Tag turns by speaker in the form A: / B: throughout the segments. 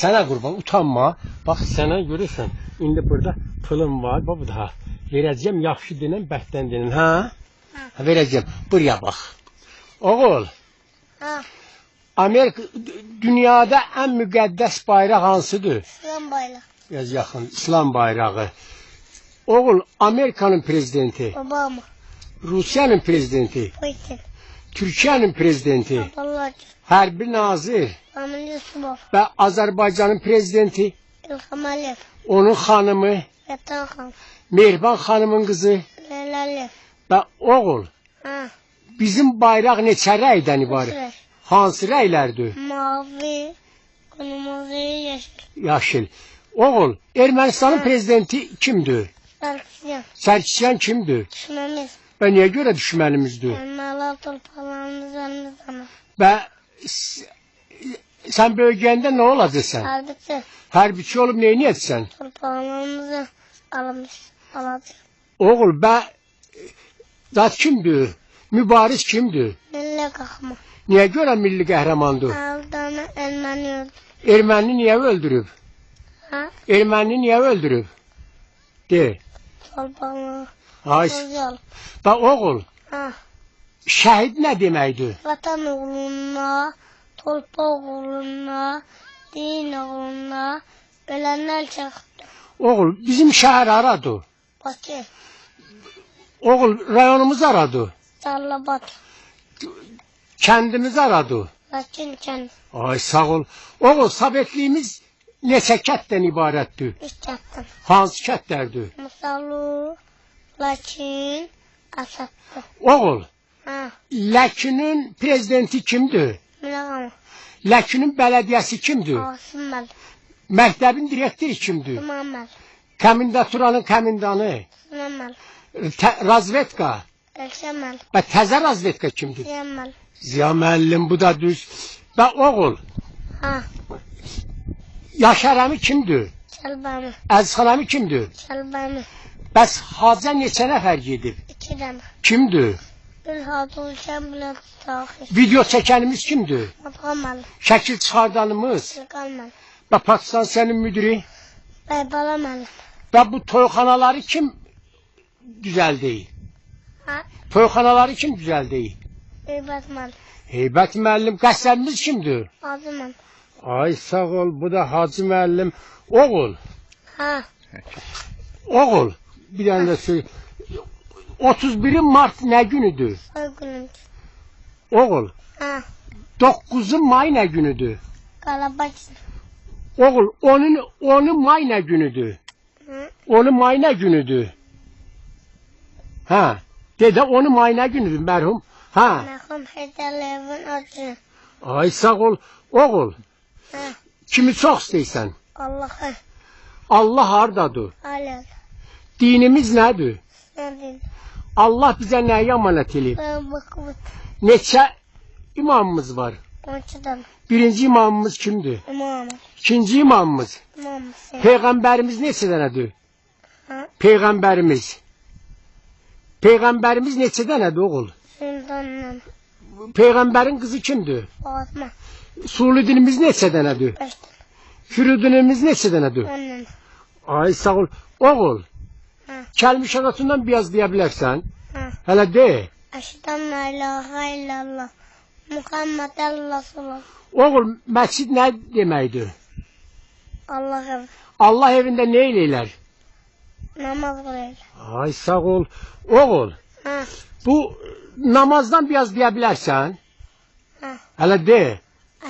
A: Sana kurban utanma. Bak sana görürsen. İndi burada pulum var. Bak bu da. Vereceğim yaxşı denen, bəhdən denen. Ha? Ha, vereceğim. Buraya bak. Oğul.
B: Ha.
A: Amerika dünyada en müqəddəs bayraq hansıdır?
B: İslam bayrağı.
A: Biraz yaxın. İslam bayrağı. Oğul, Amerikanın prezidenti.
B: Obama.
A: Rusiyanın prezidenti.
B: Putin.
A: Türkiye'nin prezidenti.
B: Abdullah.
A: Hərbi nazir.
B: Amir Yusufov.
A: Və Azərbaycanın prezidenti.
B: İlham Aliyev.
A: Onun xanımı.
B: Vatan Xan.
A: Mehriban xanımın qızı.
B: Leyla Aliyev.
A: Və oğul,
B: Ha.
A: bizim bayraq neçə rəydən ibarət?
B: Sıra.
A: Hansı rəylərdir?
B: Mavi. Kırmızı. Yeşil.
A: Yaşıl. Oğul, Ermənistanın prezidenti kimdir?
B: Sarkisyan.
A: Sərkisyan kimdir?
B: Düşmemiz.
A: Və niyə görə düşmənimizdir?
B: Elmalar torpaqlarımız elimizden.
A: Və sən böyüyəndə nə olacaqsan?
B: Harbisi.
A: Hərbiçi olub neyini etsən?
B: Torpaqlarımızı alacaq.
A: Oğul, zat kimdir? Mübariz kimdir?
B: Milli qalxma.
A: Niyə görə milli qəhrəmandır?
B: Aldana erməni öldü.
A: Erməni niyə öldürüb?
B: Ha?
A: Erməni niyə öldürüb? De.
B: Torpaqları.
A: Ay,
B: Yol.
A: və oğul,
B: Ha.
A: şəhid nə deməkdir?
B: Vatan uğruna, torpaq uğruna, din uğruna ölenler çıktı.
A: Oğul, bizim şəhər haradır?
B: Bakı,
A: Oğul, rayonumuz haradır?
B: Sarlabat,
A: Kəndimiz haradır?
B: Laçınken,
A: Ay, sağ ol. Oğul, Sovetliyimiz neçə kətdən ibarətdir?
B: İşçatın,
A: Hansı kətlərdir?
B: Musalu, Laçın, Asatlı.
A: Oğul,
B: Ha,
A: Ləkkinin prezidenti kimdir?
B: Mülağama,
A: Ləkkinin bələdiyyəsi kimdir?
B: Asımmal,
A: Məktəbin direktori kimdir?
B: Sımammal,
A: Komendaturanın komendanı?
B: Sınammal,
A: Razvedka.
B: Ekşemmal,
A: Və təzə razvedka kimdir?
B: Siyammal.
A: Ziya müəllim, bu da düz. Və oğul,
B: Ha,
A: Yaşar əmi kimdir?
B: Çalbanı,
A: Əzizxan əmi kimdir?
B: Çalbanı,
A: Bəs hacca neçə nəfər gedib?
B: 2 tane.
A: Kimdir?
B: Bir hatulken bile tahir.
A: Video çəkənimiz kimdir?
B: Matkamal,
A: Şəkil çıxardanımız?
B: Sırkalmal,
A: Və Pakistan sənin müdiri?
B: Baybalamal.
A: Və bu toyxanaları kim düzəldi?
B: Ha,
A: Toyxanaları kim düzəldi?
B: Eybatmal,
A: Heybət müəllim, qəssəbimiz kimdir?
B: Adıman.
A: Ay sağ ol, bu da Hacı müəllim. Oğul,
B: Ha,
A: oğul, bir dənə də söyle. 31 Mart nə günüdür?
B: soygunum.
A: Oğul,
B: Ha,
A: 9 may nə günüdür?
B: Kalabaksın.
A: Oğul, 10 may nə günüdür?
B: Hı,
A: 10 may nə günüdür? Ha, dedə 10 may nə günüdür mərhum? Ha,
B: Məhkum Heydərliyevin adı.
A: ay sağ ol. Oğul,
B: Ha,
A: kimi çox istəyirsən?
B: Allah'ı,
A: Allah hardadır?
B: Alev,
A: Dinimiz nədir?
B: Nadin,
A: Allah bizə nəyi əmanət eləyib?
B: Bakıvut,
A: Neçə imamımız var?
B: Onçadan,
A: Birinci imamımız kimdir?
B: İmam,
A: İkinci imamımız.
B: İmam Hüseyin.
A: Peyğəmbərimiz neçə dənədir?
B: Ha,
A: Peyğəmbərimiz. Peyğəmbərimiz neçə dənədir oğul?
B: Sultanım,
A: Peyğəmbərin qızı kimdir?
B: Fatma,
A: Suli dilimiz neçə dənədir?
B: Baştan,
A: Fürudunimiz neçə dənədir?
B: Onun,
A: Ay sağ ol. Oğul,
B: Ha,
A: kəlmə şəratundan biraz deyə bilərsən?
B: Ha,
A: Hələ de.
B: Əşhədən la ilahə illallah, Muhammedən Rasulullah,
A: Oğul, məscid nə deməkdir?
B: Allah'ım,
A: Allah evində nə eləyirlər?
B: namaz kılıyor.
A: Ay sağ ol. Oğul,
B: Ha,
A: bu namazdan biraz deyə bilərsən?
B: ha,
A: Hələ de.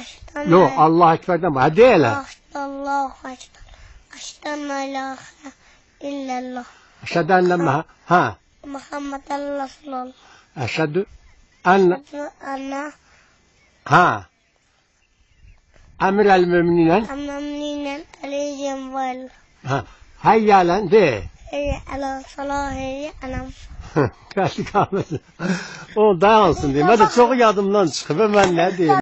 B: Əşhədən
A: Yox, Allah Ekber'dən var. De elə.
B: Allahu Ekber. Əşhədən la ilahə illallah,
A: Əşhədə ennə ha.
B: Muhammedən Rasulullah,
A: Əşhədü ən
B: ana
A: ha. Əmir əl-möminən
B: amamninen aleyhim vel.
A: ha. Həyyələn de.
B: Ey ala salahi anam.
A: Qəşi qalmasın. O dayansın deyim. Mən də çox yadımdan çıxıb. Mən nə deyim?